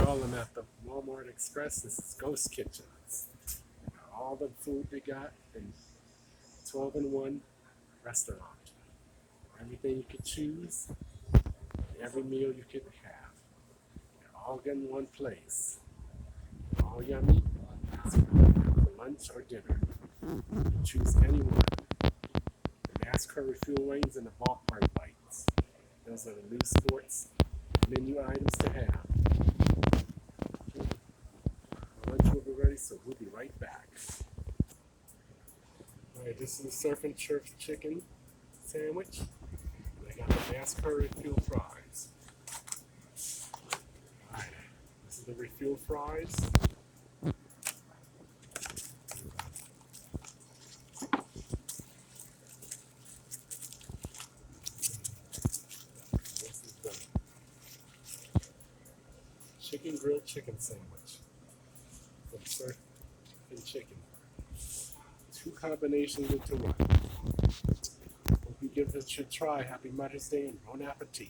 call them at the Walmart Express. This is ghost kitchens. All the food they got in 12-in-1 restaurant. Everything you could choose, every meal you could have. All in one place. All yummy. For lunch or dinner. You can choose any one. The NASCAR refuel lanes and the ballpark bites. Those are the new sports menu items to have. Lunch will be ready, so we'll be right back. Alright, this is the surf and turf chicken sandwich. And I got the NASCAR refuel fries. Alright, this is the refuel fries. This is the chicken grilled chicken sandwich from surf and chicken. Two combinations into one. Hope you give it a try. Happy Mother's Day and bon appetit.